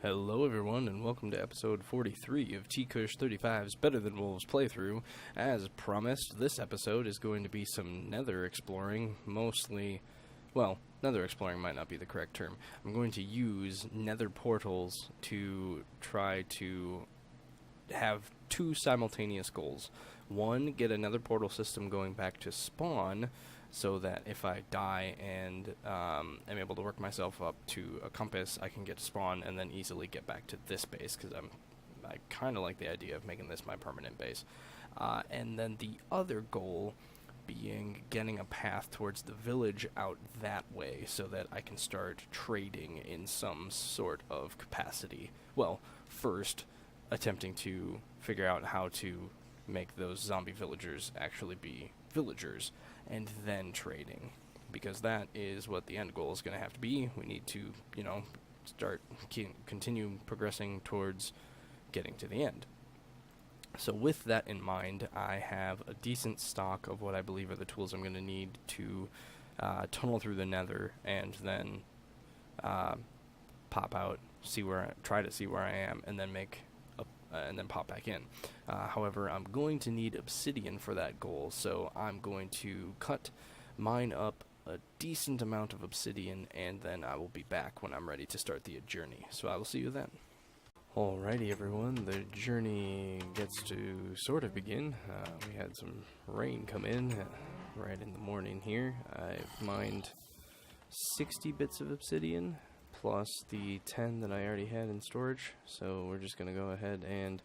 Hello everyone and welcome to episode 43 of T-Kush35's Better Than Wolves playthrough. As promised, this episode is going to be some nether exploring, mostly, well, nether exploring might not be the correct term. I'm going to use nether portals to try to have two simultaneous goals. One, get a nether portal system going back to spawn, so that if I die and am able to work myself up to a compass, I can get to spawn and then easily get back to this base, because I kind of like the idea of making this my permanent base. And then the other goal being getting a path towards the village out that way, so that I can start trading in some sort of capacity. Well, first, attempting to figure out how to make those zombie villagers actually be villagers, and then trading, because that is what the end goal is going to have to be. We need to, continue progressing towards getting to the end. So with that in mind, I have a decent stock of what I believe are the tools I'm going to need to tunnel through the nether, and then pop out, try to see where I am, and then and then pop back in. However, I'm going to need obsidian for that goal, so I'm going to mine up a decent amount of obsidian, and then I will be back when I'm ready to start the journey. So I will see you then. Alrighty everyone, the journey gets to sort of begin. We had some rain come in right in the morning here. I've mined 60 bits of obsidian, plus the 10 that I already had in storage, so we're just going to go ahead and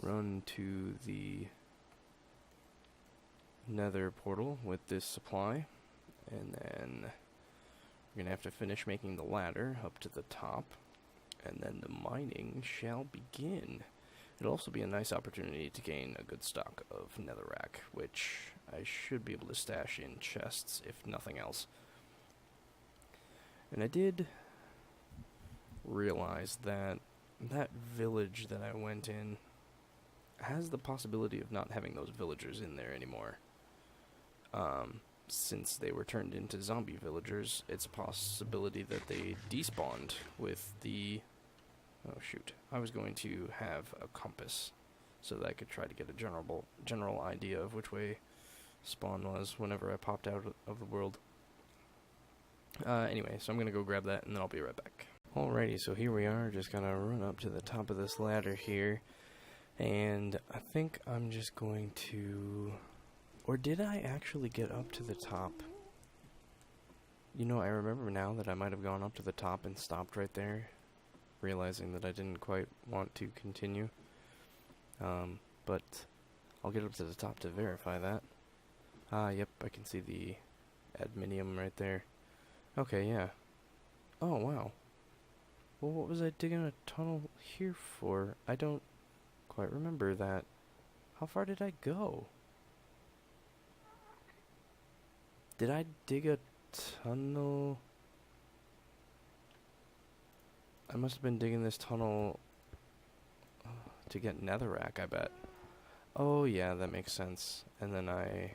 run to the nether portal with this supply, and then we're going to have to finish making the ladder up to the top, and then the mining shall begin. It'll also be a nice opportunity to gain a good stock of netherrack, which I should be able to stash in chests if nothing else. And I did realize that that village that I went in has the possibility of not having those villagers in there anymore. Since they were turned into zombie villagers, it's a possibility that they despawned with the... Oh shoot, I was going to have a compass so that I could try to get a general idea of which way spawn was whenever I popped out of the world. Anyway, so I'm going to go grab that and then I'll be right back. Alrighty, so here we are, just gonna run up to the top of this ladder here, and I think I'm just going to... Or did I actually get up to the top? You know, I remember now that I might have gone up to the top and stopped right there, realizing that I didn't quite want to continue. But I'll get up to the top to verify that. Yep, I can see the adminium right there. Okay, yeah. Oh, wow. Well, what was I digging a tunnel here for? I don't quite remember that. How far did I go? Did I dig a tunnel? I must have been digging this tunnel to get netherrack, I bet. Oh yeah, that makes sense. And then I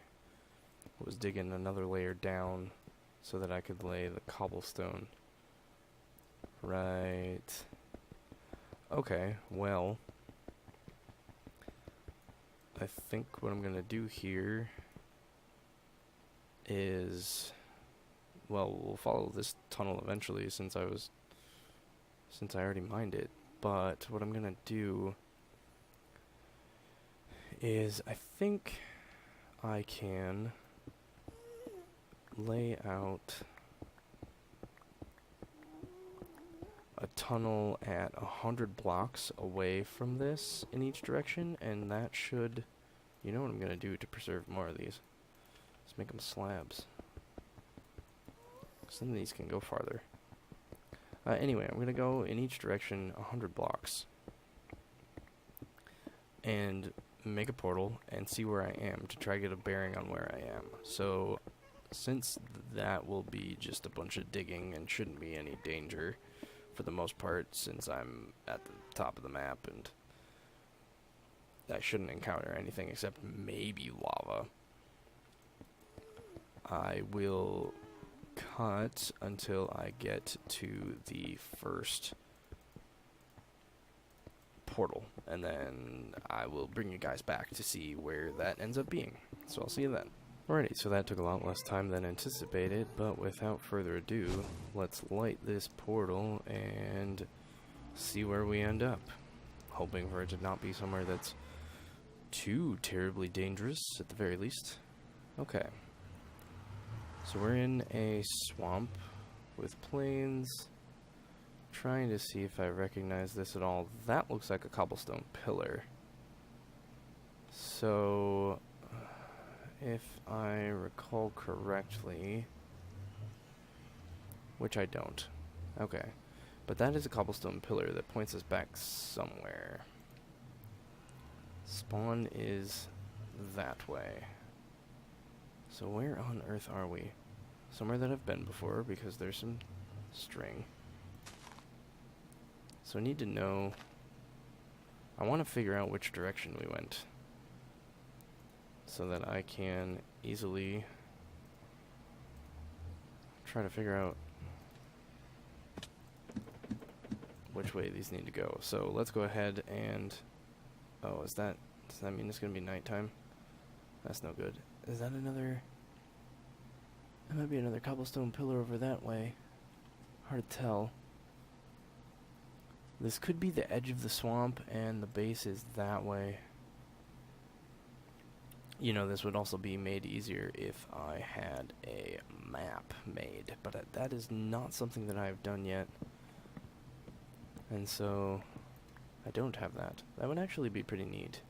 was digging another layer down so that I could lay the cobblestone. Right. Okay, well, I think what I'm gonna do here is, well, we'll follow this tunnel eventually since I already mined it, but what I'm gonna do is I think I can lay out a tunnel at 100 blocks away from this in each direction, and that should, you know what I'm gonna do to preserve more of these? Let's make them slabs. Some of these can go farther. Anyway, I'm gonna go in each direction 100 blocks and make a portal and see where I am to try to get a bearing on where I am. So since that will be just a bunch of digging and shouldn't be any danger for the most part, since I'm at the top of the map and I shouldn't encounter anything except maybe lava, I will cut until I get to the first portal, and then I will bring you guys back to see where that ends up being. So I'll see you then. Alrighty, so that took a lot less time than anticipated, but without further ado, let's light this portal and see where we end up. Hoping for it to not be somewhere that's too terribly dangerous, at the very least. Okay. So we're in a swamp with plains. Trying to see if I recognize this at all. That looks like a cobblestone pillar. So, if I recall correctly, which I don't. Okay. But that is a cobblestone pillar that points us back somewhere. Spawn is that way. So where on earth are we? Somewhere that I've been before because there's some string. So I need to know... I want to figure out which direction we went, so that I can easily try to figure out which way these need to go. So let's go ahead and... Oh, does that mean it's going to be nighttime? That's no good. Is that another... That might be another cobblestone pillar over that way. Hard to tell. This could be the edge of the swamp, and the base is that way. You know, this would also be made easier if I had a map made, but that is not something that I've done yet. And so, I don't have that. That would actually be pretty neat,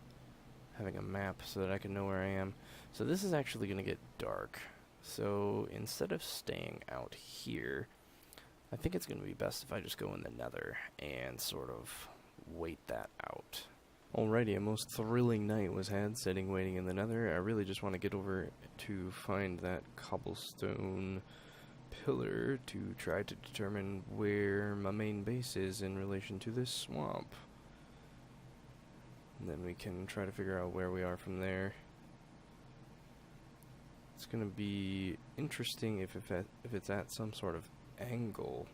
having a map so that I can know where I am. So this is actually going to get dark. So instead of staying out here, I think it's going to be best if I just go in the Nether and sort of wait that out. Alrighty, a most thrilling night was had sitting waiting in the Nether. I really just want to get over to find that cobblestone pillar to try to determine where my main base is in relation to this swamp. And then we can try to figure out where we are from there. It's going to be interesting if it's at some sort of angle,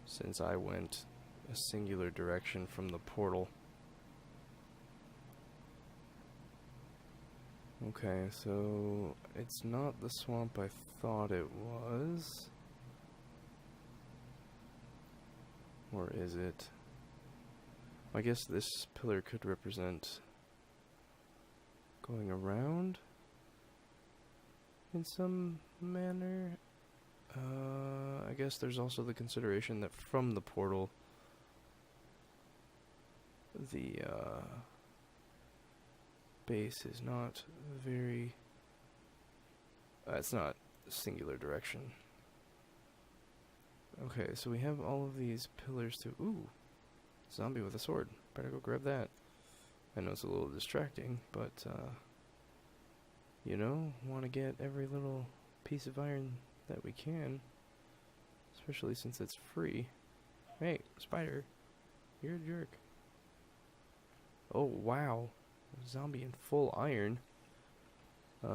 since I went a singular direction from the portal. Okay, so it's not the swamp I thought it was. Or is it? I guess this pillar could represent going around in some manner. I guess there's also the consideration that from the portal, the base is not very... it's not singular direction. Okay, so we have all of these pillars to... Ooh! Zombie with a sword. Better go grab that. I know it's a little distracting, but, you know, want to get every little piece of iron that we can, especially since it's free. Hey, spider, you're a jerk. Oh, wow. Zombie in full iron. We're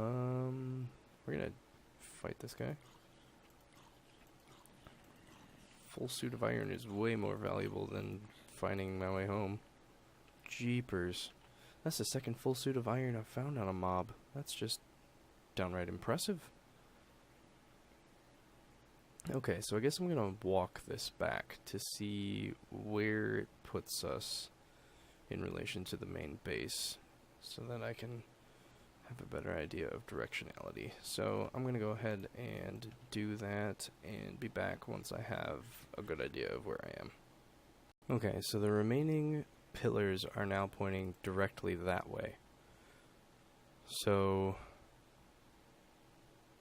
gonna fight this guy. Full suit of iron is way more valuable than finding my way home. Jeepers. That's the second full suit of iron I've found on a mob. That's just downright impressive. Okay, so I guess I'm gonna walk this back to see where it puts us in relation to the main base, so that I can have a better idea of directionality. So I'm gonna go ahead and do that and be back once I have a good idea of where I am. Okay, so the remaining pillars are now pointing directly that way. So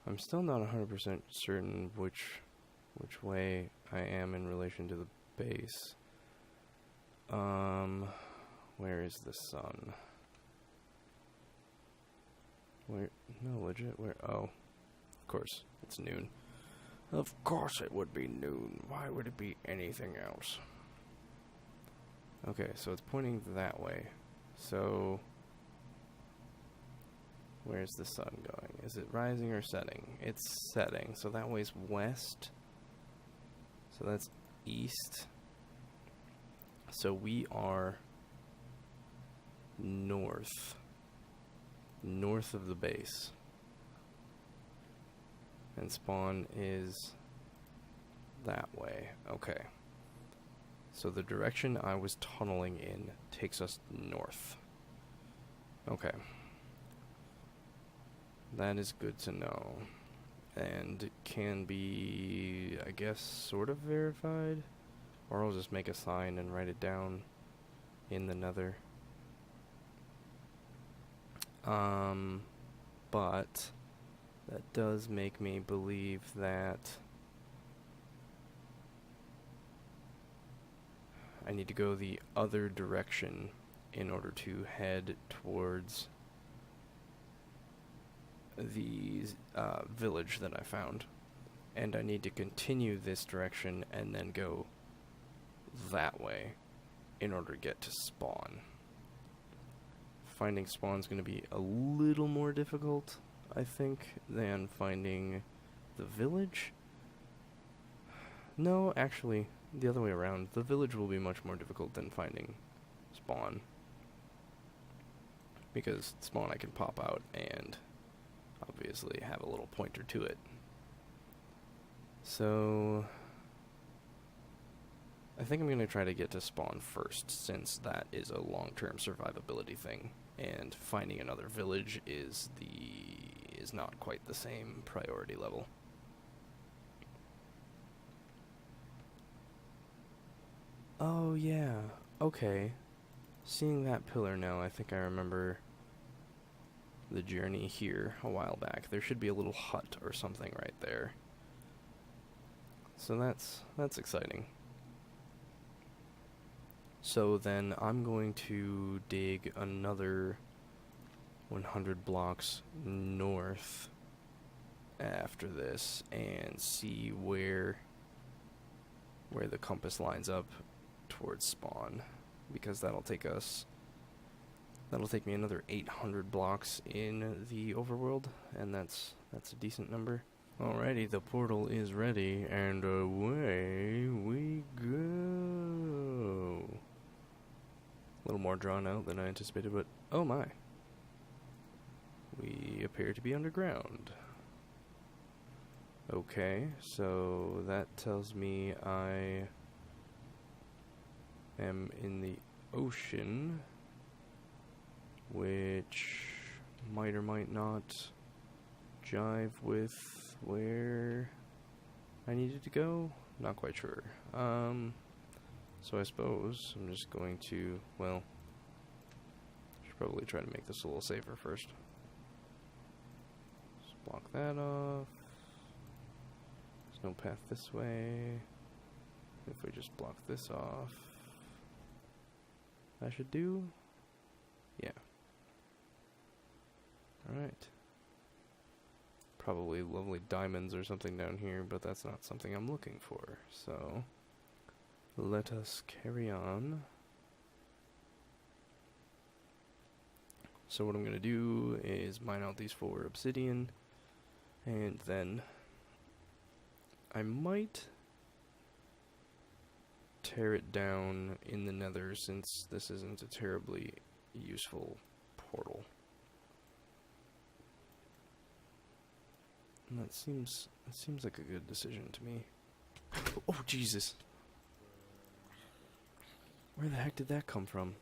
I'm still not 100% certain which way I am in relation to the base. Where is the sun? Where? No, legit, where? Oh, of course, it's noon. Of course it would be noon. Why would it be anything else? Okay, so it's pointing that way. So, where's the sun going? Is it rising or setting? It's setting, so that way's west. So that's east. So we are north. North of the base. And spawn is that way. Okay. So the direction I was tunneling in takes us north. Okay. That is good to know. And it can be, I guess, sort of verified. Or I'll just make a sign and write it down in the Nether. But that does make me believe that I need to go the other direction in order to head towards the village that I found. And I need to continue this direction and then go that way in order to get to spawn. Finding spawn's going to be a little more difficult, I think, than finding the village. No, actually, the other way around. The village will be much more difficult than finding spawn. Because spawn I can pop out and obviously have a little pointer to it. So I think I'm going to try to get to spawn first, since that is a long-term survivability thing, and finding another village is not quite the same priority level. Oh yeah, okay. Seeing that pillar now, I think I remember the journey here a while back. There should be a little hut or something right there. So that's exciting. So then I'm going to dig another 100 blocks north after this and see where the compass lines up towards spawn, because that'll take me another 800 blocks in the overworld, and that's a decent number. Alrighty, the portal is ready, and away we go. A little more drawn out than I anticipated, but oh my. We appear to be underground. Okay, so that tells me I am in the ocean, which might or might not jive with where I needed to go. Not quite sure. So I suppose I'm just going to, well, should probably try to make this a little safer first. Just block that off. There's no path this way. If we just block this off, that should do. Yeah. Alright. Probably lovely diamonds or something down here, but that's not something I'm looking for. So let us carry on. So what I'm going to do is mine out these 4 obsidian, and then I might tear it down in the Nether, since this isn't a terribly useful portal. And that seems like a good decision to me. Oh, Jesus. Where the heck did that come from?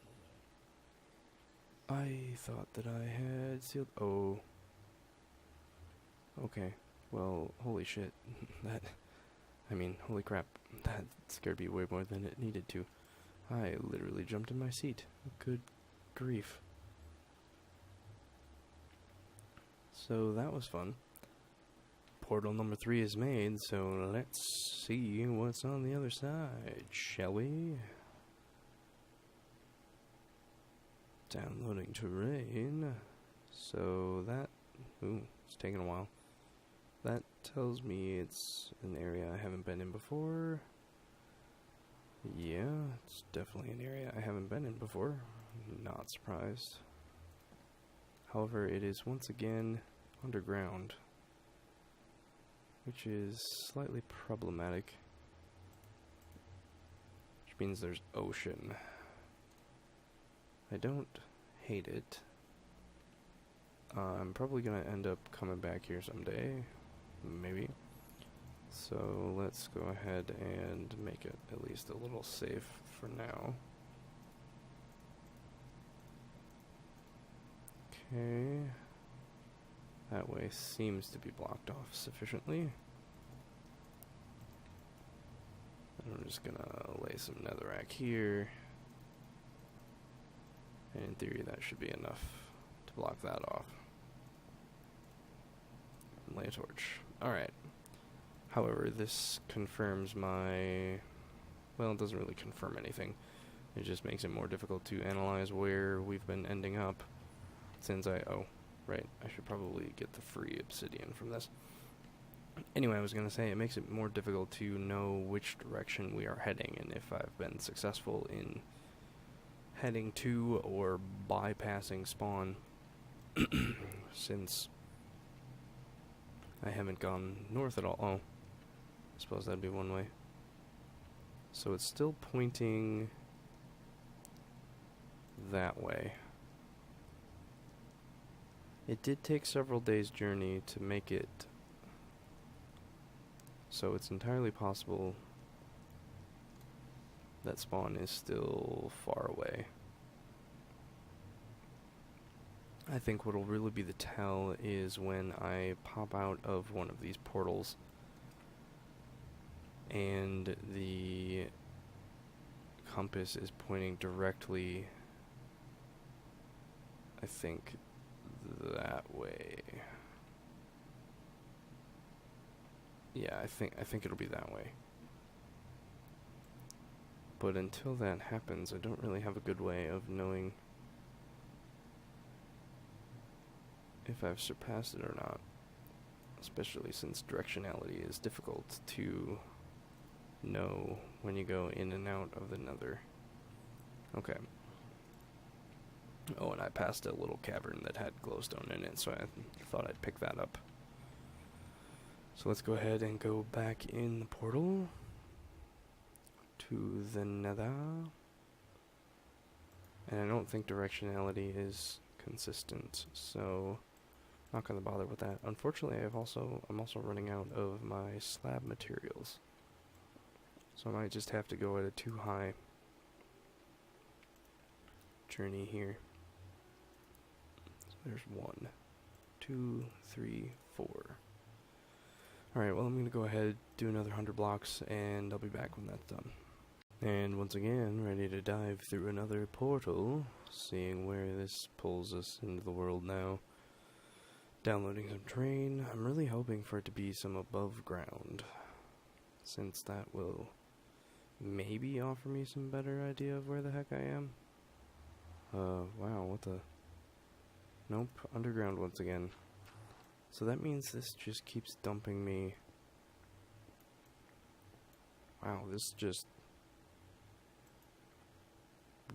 I thought that I had sealed... Oh. Okay. Well, holy shit. Holy crap. That scared me way more than it needed to. I literally jumped in my seat. Good grief. So that was fun. Portal number 3 is made, so let's see what's on the other side, shall we? Downloading terrain. So that... Ooh, it's taking a while. That tells me it's an area I haven't been in before. Yeah, it's definitely an area I haven't been in before. Not surprised. However, it is once again underground, which is slightly problematic. Which means there's ocean. I don't hate it. I'm probably gonna end up coming back here someday, maybe. So let's go ahead and make it at least a little safe for now. Okay. That way seems to be blocked off sufficiently. And I'm just gonna lay some netherrack here. And in theory that should be enough to block that off. And lay a torch. Alright. However, this confirms my... well, it doesn't really confirm anything. It just makes it more difficult to analyze where we've been ending up. Since oh, right, I should probably get the free obsidian from this. Anyway, I was going to say, it makes it more difficult to know which direction we are heading, and if I've been successful in heading to or bypassing spawn, since I haven't gone north at all. Oh, I suppose that'd be one way. So it's still pointing that way. It did take several days' journey to make it, so it's entirely possible that spawn is still far away. I think what'll really be the tell is when I pop out of one of these portals and the compass is pointing directly, I think, that way. Yeah, I think it'll be that way. But until that happens, I don't really have a good way of knowing if I've surpassed it or not. Especially since directionality is difficult to know when you go in and out of the Nether. Okay. Oh, and I passed a little cavern that had glowstone in it, so I thought I'd pick that up. So let's go ahead and go back in the portal to the Nether. And I don't think directionality is consistent, so I'm not going to bother with that. Unfortunately, I'm also running out of my slab materials, so I might just have to go at a too high journey here. So there's 1, 2, 3, 4. Alright, well, I'm going to go ahead, do another 100 blocks, and I'll be back when that's done. And once again, ready to dive through another portal, seeing where this pulls us into the world now. Downloading some terrain. I'm really hoping for it to be some above ground, since that will maybe offer me some better idea of where the heck I am. Wow, what the... Nope, underground once again. So that means this just keeps dumping me... Wow, this just...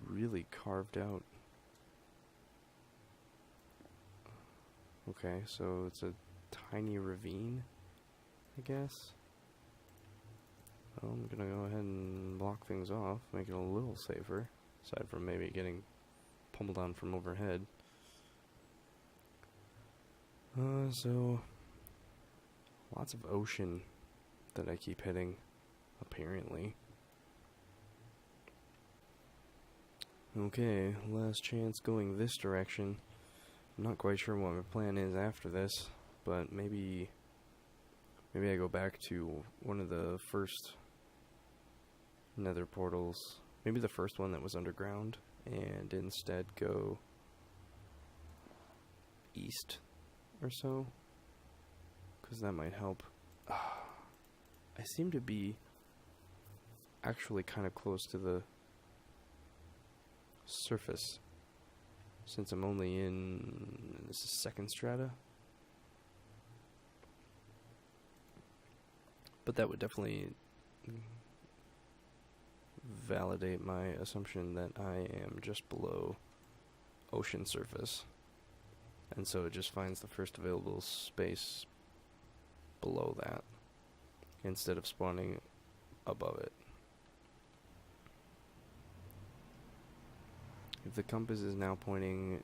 really carved out. Okay, so it's a tiny ravine, I guess. Well, I'm gonna go ahead and block things off, make it a little safer, aside from maybe getting pummeled on from overhead. So lots of ocean that I keep hitting, apparently. Okay, last chance going this direction. I'm not quite sure what my plan is after this, but maybe I go back to one of the first Nether portals, maybe the first one that was underground, and instead go east or so, because that might help. I seem to be actually kind of close to the surface, since I'm only in this is second strata, but that would definitely validate my assumption that I am just below ocean surface, and so it just finds the first available space below that instead of spawning above it. If the compass is now pointing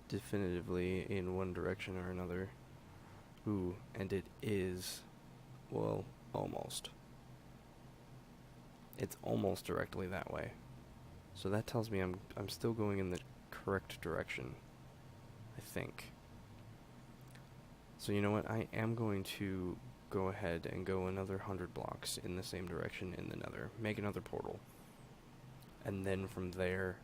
definitively in one direction or another. Ooh, and it is, well, almost. It's almost directly that way. So that tells me I'm still going in the correct direction, I think. So you know what? I am going to go ahead and go another 100 blocks in the same direction in the Nether. Make another portal. And then from there,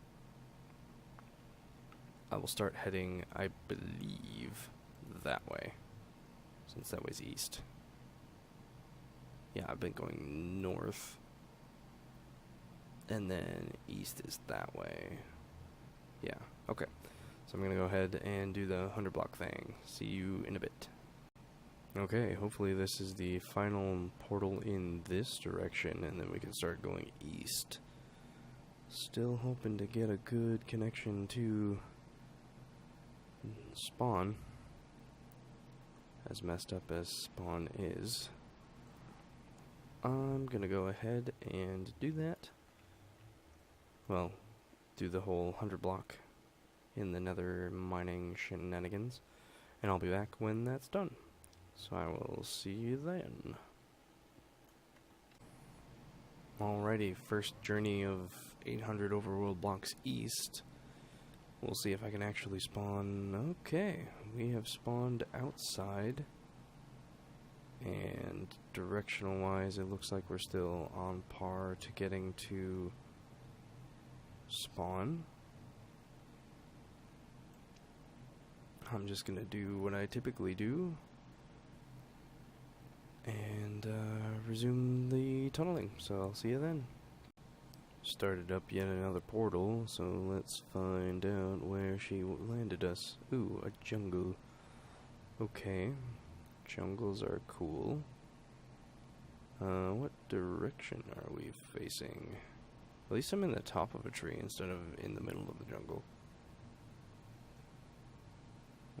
I will start heading, I believe, that way. Since that way's east. Yeah, I've been going north. And then east is that way. Yeah, okay. So I'm going to go ahead and do the 100 block thing. See you in a bit. Okay, hopefully this is the final portal in this direction, and then we can start going east. Still hoping to get a good connection to spawn. As messed up as spawn is. I'm going to go ahead and do that. Well, do the whole 100 block in the Nether mining shenanigans, and I'll be back when that's done. So I will see you then. Alrighty, first journey of 800 overworld blocks east. We'll see if I can actually spawn. Okay, we have spawned outside. And directional wise, it looks like we're still on par to getting to spawn. I'm just gonna do what I typically do and resume the tunneling, so I'll see you then. Started up yet another portal, so let's find out where she landed us. Ooh, a jungle. Okay, jungles are cool. What direction are we facing? At least I'm in the top of a tree instead of in the middle of the jungle.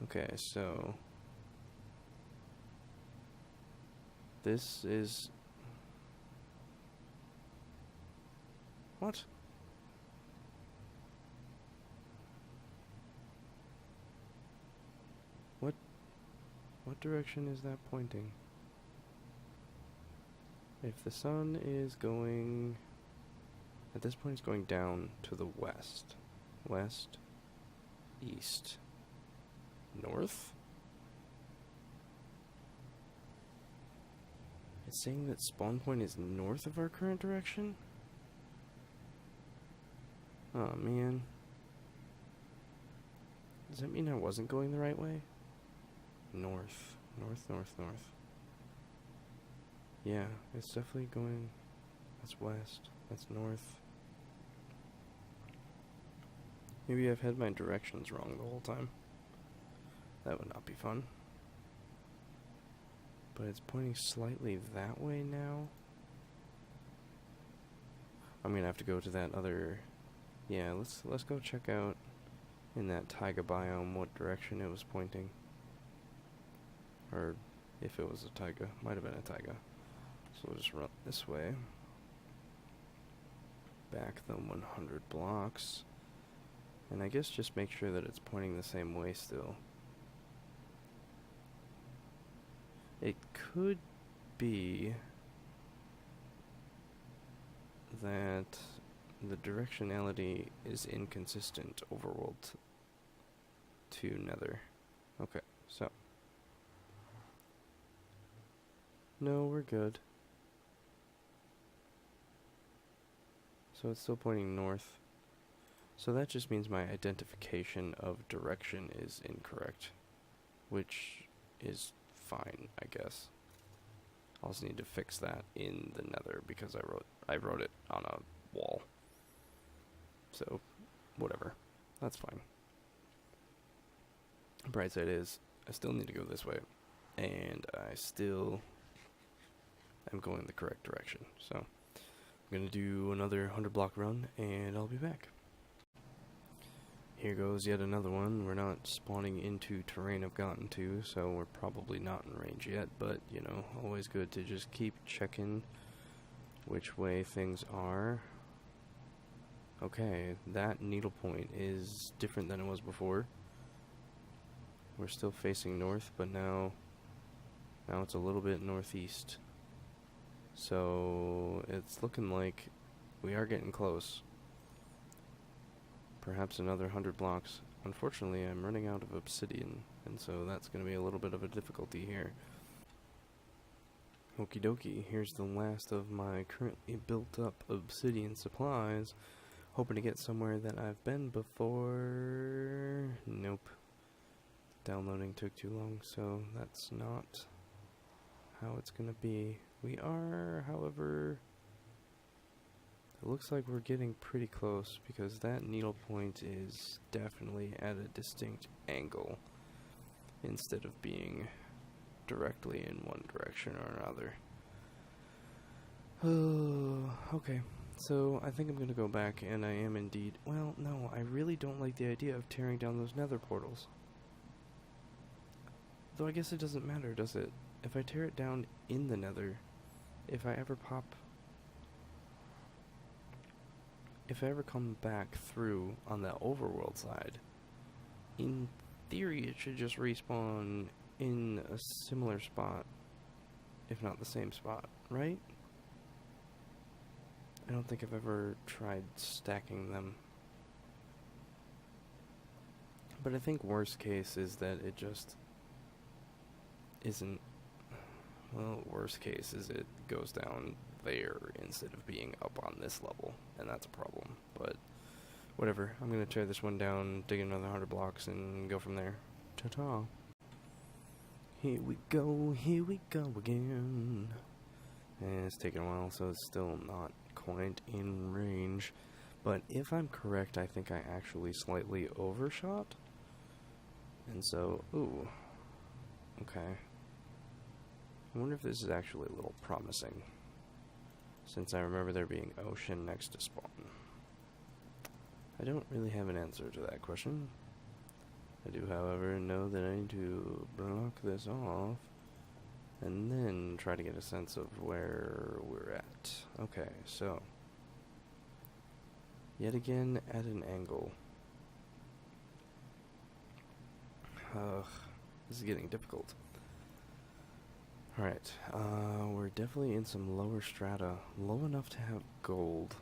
Okay, so this is... What? What direction is that pointing? If the sun is going... At this point it's going down to the west. West. East. North? It's saying that spawn point is north of our current direction? Oh man. Does that mean I wasn't going the right way? North. North, north, north. Yeah, it's definitely going... That's west. That's north. Maybe I've had my directions wrong the whole time. That would not be fun. But it's pointing slightly that way now. I'm gonna have to go to that other... Yeah, let's go check out in that taiga biome what direction it was pointing. Or if it was a taiga. Might have been a taiga. So we'll just run this way. Back the 100 blocks. And I guess just make sure that it's pointing the same way still. It could be that the directionality is inconsistent overworld to Nether. Okay, so. No, we're good. So it's still pointing north. So that just means my identification of direction is incorrect, which is fine, I guess. I'll just need to fix that in the Nether because I wrote it on a wall. So, whatever. That's fine. The bright side is, I still need to go this way, and I still am going the correct direction. So, I'm going to do another 100 block run, and I'll be back. Here goes yet another one. We're not spawning into terrain I've gotten to, so we're probably not in range yet, but, you know, always good to just keep checking which way things are. Okay, that needle point is different than it was before. We're still facing north, but now it's a little bit northeast. So it's looking like we are getting close. Perhaps another 100 blocks. Unfortunately, I'm running out of obsidian, and so that's going to be a little bit of a difficulty here. Okie dokie, here's the last of my currently built up obsidian supplies. Hoping to get somewhere that I've been before. Nope. Downloading took too long, so that's not how it's gonna be. We are, however, it looks like we're getting pretty close because that needle point is definitely at a distinct angle instead of being directly in one direction or another. Oh, okay. So, I think I'm going to go back, and I am indeed... Well, no, I really don't like the idea of tearing down those nether portals. Though I guess it doesn't matter, does it? If I tear it down in the nether, if I ever come back through on the overworld side, in theory it should just respawn in a similar spot, if not the same spot, right? I don't think I've ever tried stacking them. But I think worst case is that it just isn't... Well, worst case is it goes down there instead of being up on this level, and that's a problem. But whatever, I'm going to tear this one down, dig another 100 blocks, and go from there. Ta-ta. Here we go again. And it's taken a while, so it's still not quite in range. But if I'm correct, I think I actually slightly overshot. And so, ooh. Okay. I wonder if this is actually a little promising, since I remember there being ocean next to spawn. I don't really have an answer to that question. I do, however, know that I need to block this off and then try to get a sense of where we're at. Okay, so yet again at an angle. This is getting difficult. Alright, we're definitely in some lower strata, low enough to have gold.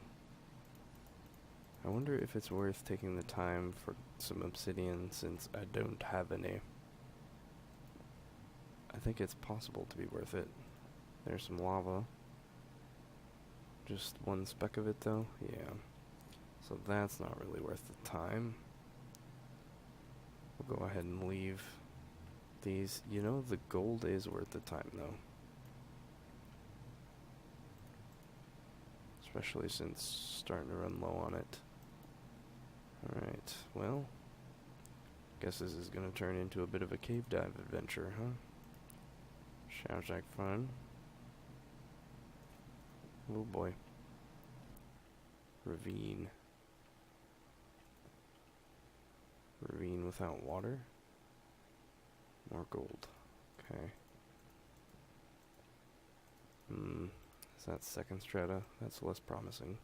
I wonder if it's worth taking the time for some obsidian since I don't have any. I think it's possible to be worth it. There's some lava. Just one speck of it though? Yeah. So that's not really worth the time. We'll go ahead and leave these. You know, the gold is worth the time though. Especially since starting to run low on it. Alright, well, guess this is gonna turn into a bit of a cave dive adventure, huh? Sounds like fun. Oh boy. Ravine. Ravine without water? More gold. Okay. Is that second strata? That's less promising.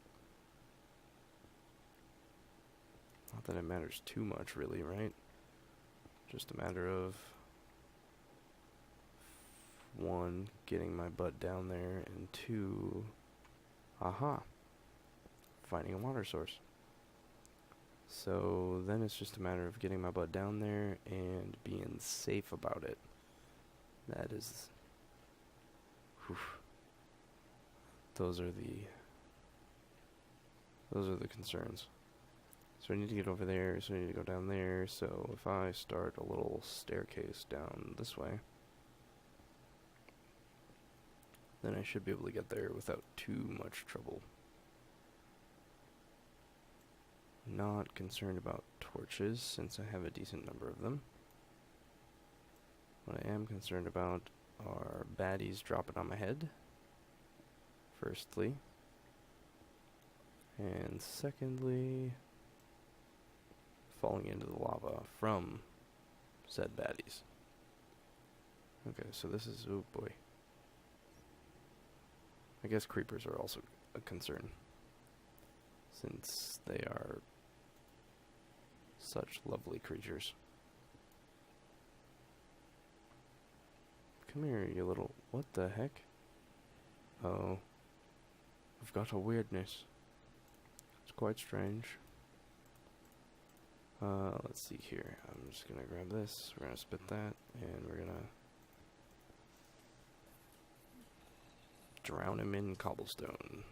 Not that it matters too much, really, right? Just a matter of 1, getting my butt down there, and 2, finding a water source. So then it's just a matter of getting my butt down there and being safe about it. That is... Whew. Those are the concerns. So I need to get over there, so I need to go down there, so if I start a little staircase down this way, then I should be able to get there without too much trouble. Not concerned about torches, since I have a decent number of them. What I am concerned about are baddies dropping on my head, firstly. And secondly, falling into the lava from said baddies. Okay, so this is, oh boy. I guess creepers are also a concern. since they are such lovely creatures. Come here, you little... What the heck? Oh. We've got a weirdness. It's quite strange. Let's see here. I'm just gonna grab this. We're gonna spit that, and we're gonna drown him in cobblestone.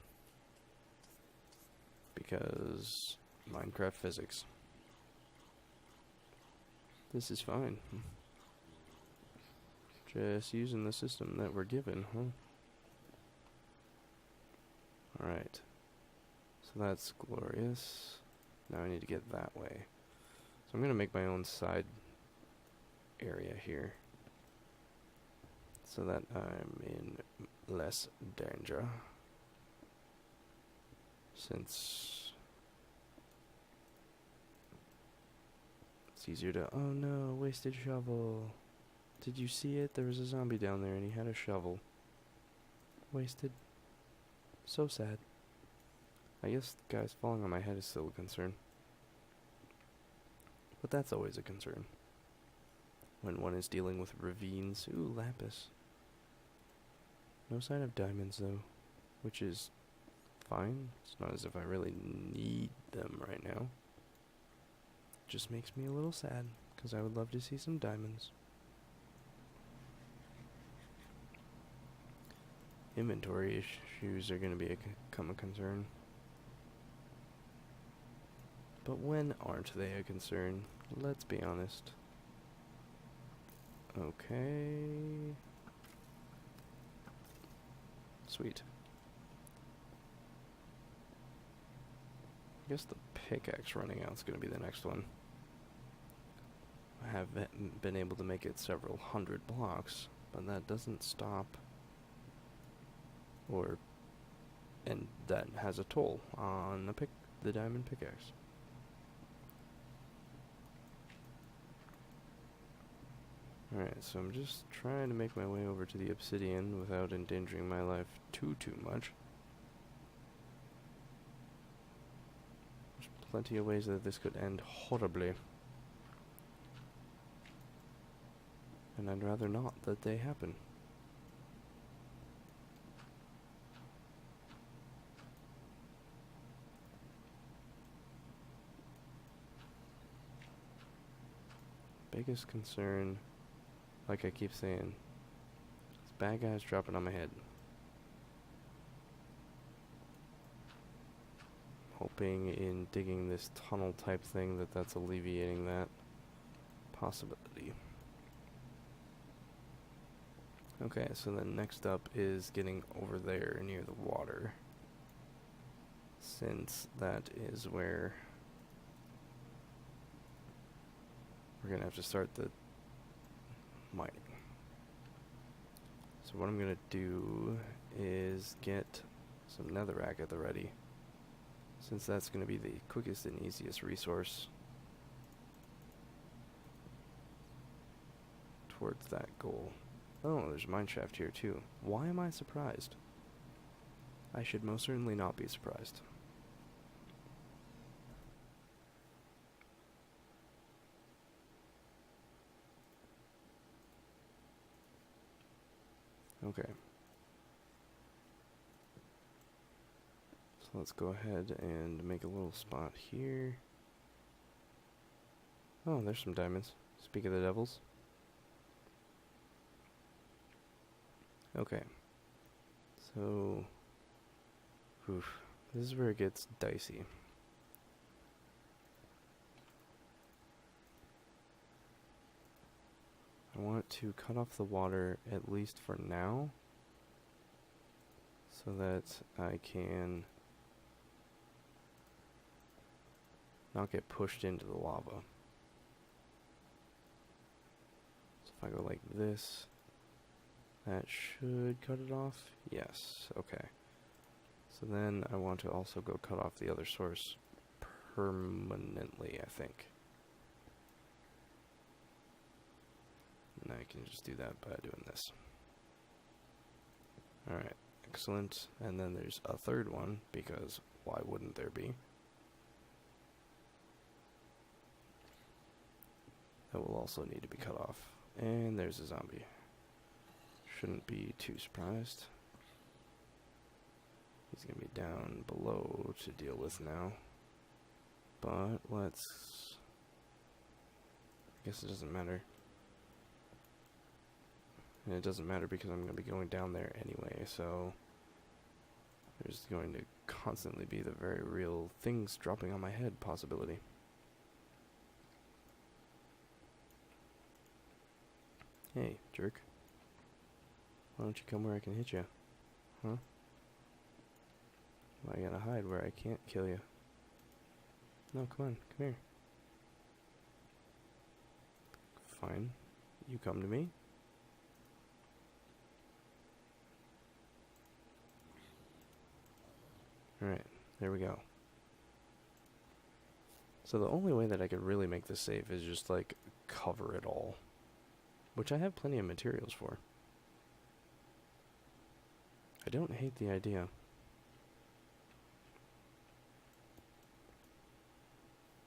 Because Minecraft physics. This is fine. Just using the system that we're given, huh? Alright. So that's glorious. Now I need to get that way. So I'm going to make my own side area here, so that I'm in less danger. Since it's easier to... Oh no, wasted shovel. Did you see it? There was a zombie down there and he had a shovel. Wasted. So sad. I guess the guys falling on my head is still a concern. But that's always a concern when one is dealing with ravines. Ooh, lapis. No sign of diamonds though, which is fine. It's not as if I really need them right now. Just makes me a little sad, because I would love to see some diamonds. Inventory issues are going to become a concern. But when aren't they a concern? Let's be honest. Okay. Sweet. I guess the pickaxe running out is going to be the next one. I have been able to make it several hundred blocks, but that doesn't stop. And that has a toll on the diamond pickaxe. Alright, so I'm just trying to make my way over to the obsidian without endangering my life too much. There's plenty of ways that this could end horribly. And I'd rather not that they happen. Biggest concern, like I keep saying, is bad guys dropping on my head. Hoping in digging this tunnel type thing that's alleviating that possibility. Okay, so then next up is getting over there near the water, since that is where we're gonna have to start the mining. So what I'm gonna do is get some netherrack at the ready, since that's gonna be the quickest and easiest resource towards that goal. Oh, there's a mineshaft here too. Why am I surprised? I should most certainly not be surprised. Okay. So let's go ahead and make a little spot here. Oh, there's some diamonds. Speak of the devils. Okay. So, oof, this is where it gets dicey. I want to cut off the water, at least for now, so that I can not get pushed into the lava. So if I go like this, that should cut it off. Yes, okay. So then I want to also go cut off the other source permanently, I think. And I can just do that by doing this. Alright, excellent. And then there's a third one, because why wouldn't there be? also need to be cut off. And there's a zombie. Shouldn't be too surprised. He's going to be down below to deal with now. But let's... I guess it doesn't matter. And it doesn't matter because I'm going to be going down there anyway, so... There's going to constantly be the very real things dropping on my head possibility. Hey, jerk. Why don't you come where I can hit you? Huh? Why I gotta hide where I can't kill you? No, come on, come here. Fine. You come to me. Alright, there we go. So the only way that I could really make this safe is just, like, cover it all. Which I have plenty of materials for. I don't hate the idea.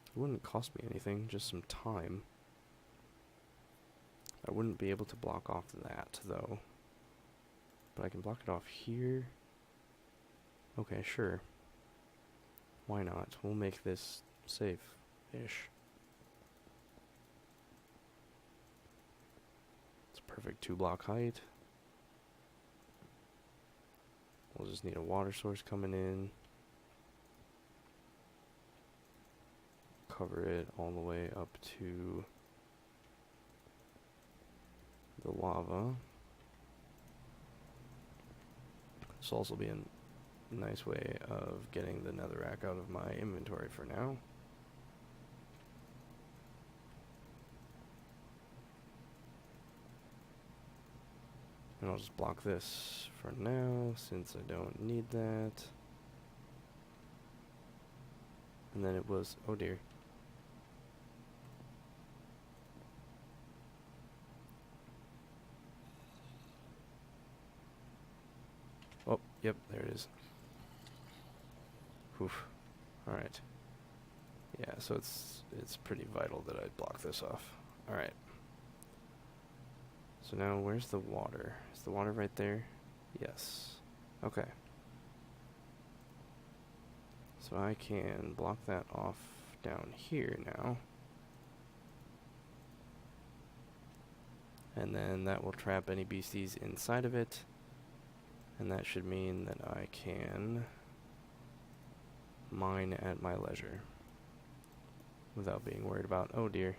It wouldn't cost me anything, just some time. I wouldn't be able to block off that, though. But I can block it off here. Okay, sure. Why not? We'll make this safe-ish. It's a perfect 2-block height. We'll just need a water source coming in. Cover it all the way up to the lava. This will also be a nice way of getting the netherrack out of my inventory for now. And I'll just block this for now, since I don't need that. And then it was, oh dear. Oh, yep, there it is. Oof. Alright. Yeah, so it's pretty vital that I block this off. Alright. So now, where's the water? Is the water right there? Yes. Okay. So I can block that off down here now. And then that will trap any beasties inside of it. And that should mean that I can mine at my leisure without being worried about, oh dear.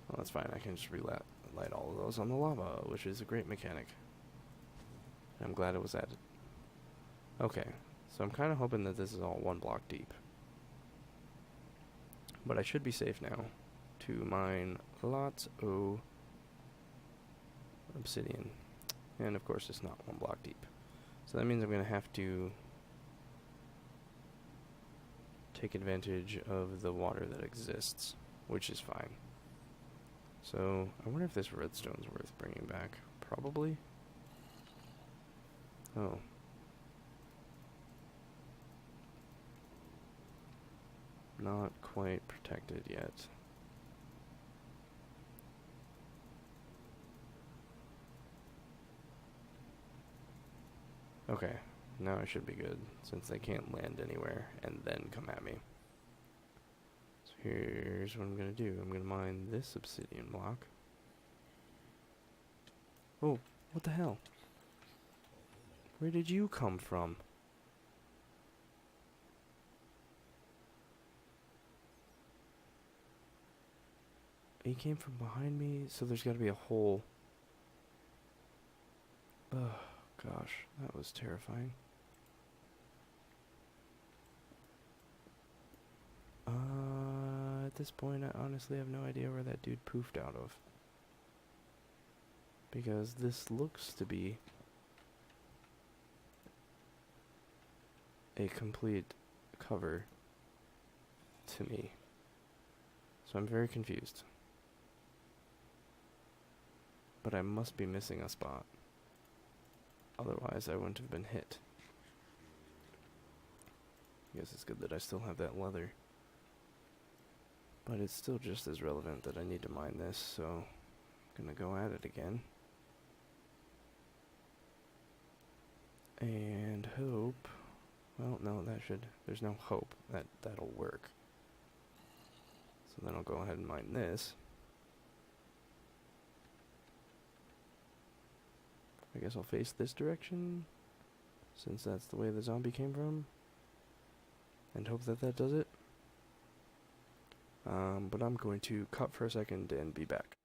Well, that's fine. I can just relight all of those on the lava, which is a great mechanic. I'm glad it was added. Okay, so I'm kind of hoping that this is all 1 block deep. But I should be safe now to mine lots of obsidian. And of course it's not 1 block deep. So that means I'm going to have to take advantage of the water that exists, which is fine. So I wonder if this redstone's worth bringing back. Probably. Oh. Not quite protected yet. Okay, now I should be good, since they can't land anywhere and then come at me. So here's what I'm gonna do. I'm gonna mine this obsidian block. Oh, what the hell? Where did you come from? He came from behind me, so there's gotta be a hole. Ugh. Gosh, that was terrifying. At this point, I honestly have no idea where that dude poofed out of. Because this looks to be a complete cover to me. So I'm very confused. But I must be missing a spot. Otherwise, I wouldn't have been hit. I guess it's good that I still have that leather. But it's still just as relevant that I need to mine this, so I'm gonna go at it again. And hope, well, no, there's no hope that'll work. So then I'll go ahead and mine this. I guess I'll face this direction, since that's the way the zombie came from, and hope that does it. But I'm going to cut for a second and be back.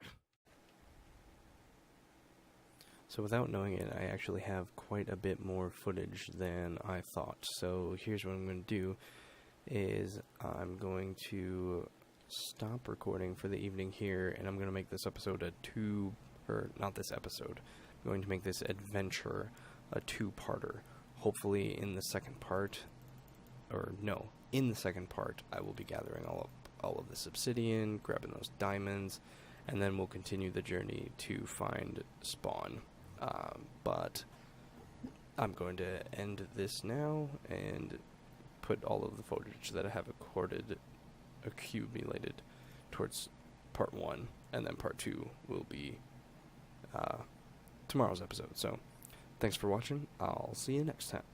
So without knowing it, I actually have quite a bit more footage than I thought. So here's what I'm going to do, is I'm going to stop recording for the evening here, and I'm going to make this episode not this episode, I'm going to make this adventure a two-parter. Hopefully in the second part, in the second part, I will be gathering all of this obsidian, grabbing those diamonds, and then we'll continue the journey to find spawn. But I'm going to end this now and put all of the footage that I have accumulated towards part 1, and then part 2 will be tomorrow's episode. So thanks for watching. I'll see you next time.